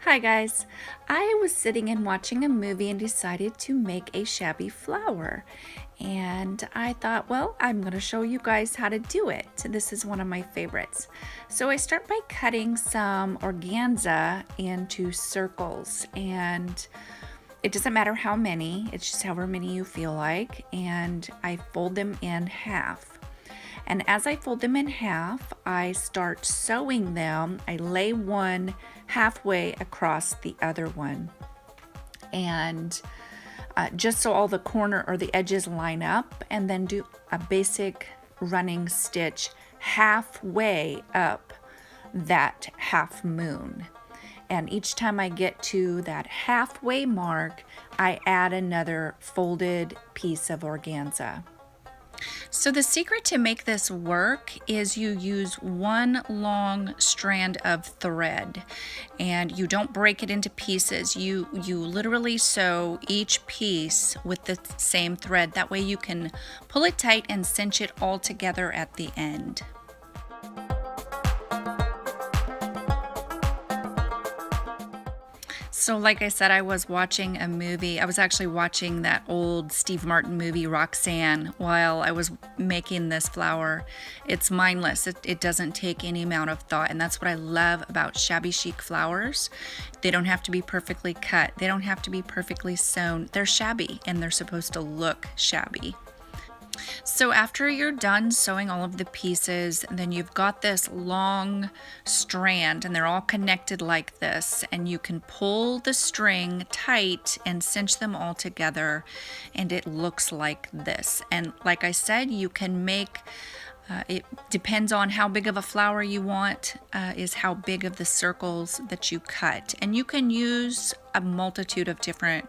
Hi guys, I was sitting and watching a movie and decided to make a shabby flower. And I thought, well, I'm going to show you guys how to do it. This is one of my favorites. So I start by cutting some organza into circles, and it doesn't matter how many, it's just however many you feel like. And I fold them in half. And as I fold them in half, I start sewing them. I lay one halfway across the other one. And just so all the corner or the edges line up, and then do a basic running stitch halfway up that half moon. And each time I get to that halfway mark, I add another folded piece of organza. So the secret to make this work is you use one long strand of thread, and you don't break it into pieces. You literally sew each piece with the same thread. That way you can pull it tight and cinch it all together at the end. So like I said, I was watching a movie. I was actually watching that old Steve Martin movie, Roxanne, while I was making this flower. It's mindless. It doesn't take any amount of thought, and that's what I love about Shabby Chic flowers. They don't have to be perfectly cut. They don't have to be perfectly sewn. They're shabby, and they're supposed to look shabby. So after you're done sewing all of the pieces, then you've got this long strand, and they're all connected like this, and you can pull the string tight and cinch them all together, and it looks like this. And like I said, you can make it depends on how big of a flower you want, is how big of the circles that you cut. And you can use a multitude of different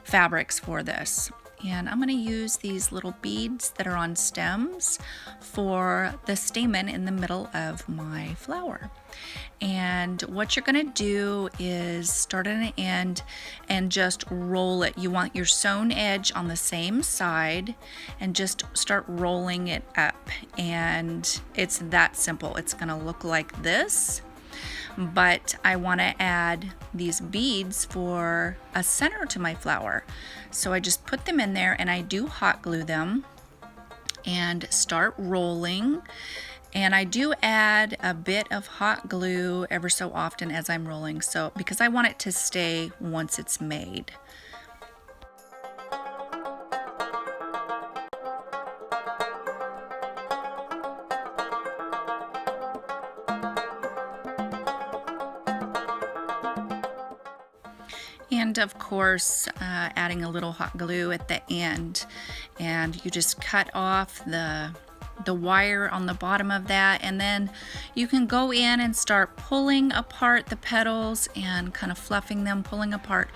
fabrics for this. And I'm going to use these little beads that are on stems for the stamen in the middle of my flower. And what you're going to do is start at an end and just roll it. You want your sewn edge on the same side, and just start rolling it up. And it's that simple. It's going to look like this. But I want to add these beads for a center to my flower. So I just put them in there, and I do hot glue them and start rolling. And I do add a bit of hot glue ever so often as I'm rolling, so because I want it to stay once it's made. And of course, adding a little hot glue at the end, and you just cut off the wire on the bottom of that, and then you can go in and start pulling apart the petals and kind of fluffing them, pulling apart.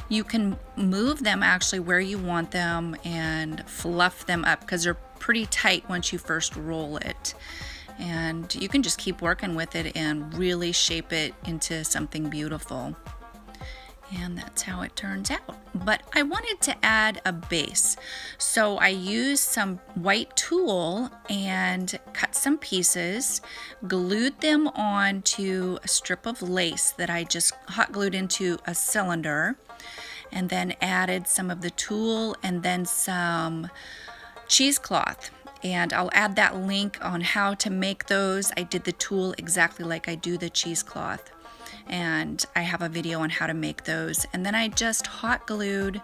You can move them actually where you want them and fluff them up, because they're pretty tight once you first roll it. And you can just keep working with it and really shape it into something beautiful. And that's how it turns out. But I wanted to add a base, so I used some white tulle and cut some pieces, glued them onto a strip of lace that I just hot glued into a cylinder, and then added some of the tulle and then some cheesecloth. And I'll add that link on how to make those. I did the tulle exactly like I do the cheesecloth, and I have a video on how to make those. And then I just hot glued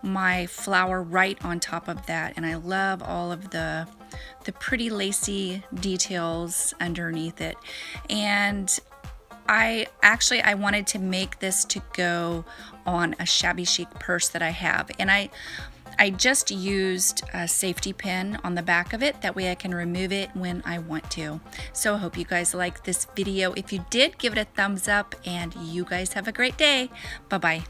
my flower right on top of that, and I love all of the pretty lacy details underneath it. And I wanted to make this to go on a Shabby Chic purse that I have, and I just used a safety pin on the back of it. That way I can remove it when I want to. So I hope you guys like this video. If you did, give it a thumbs up, and you guys have a great day. Bye-bye.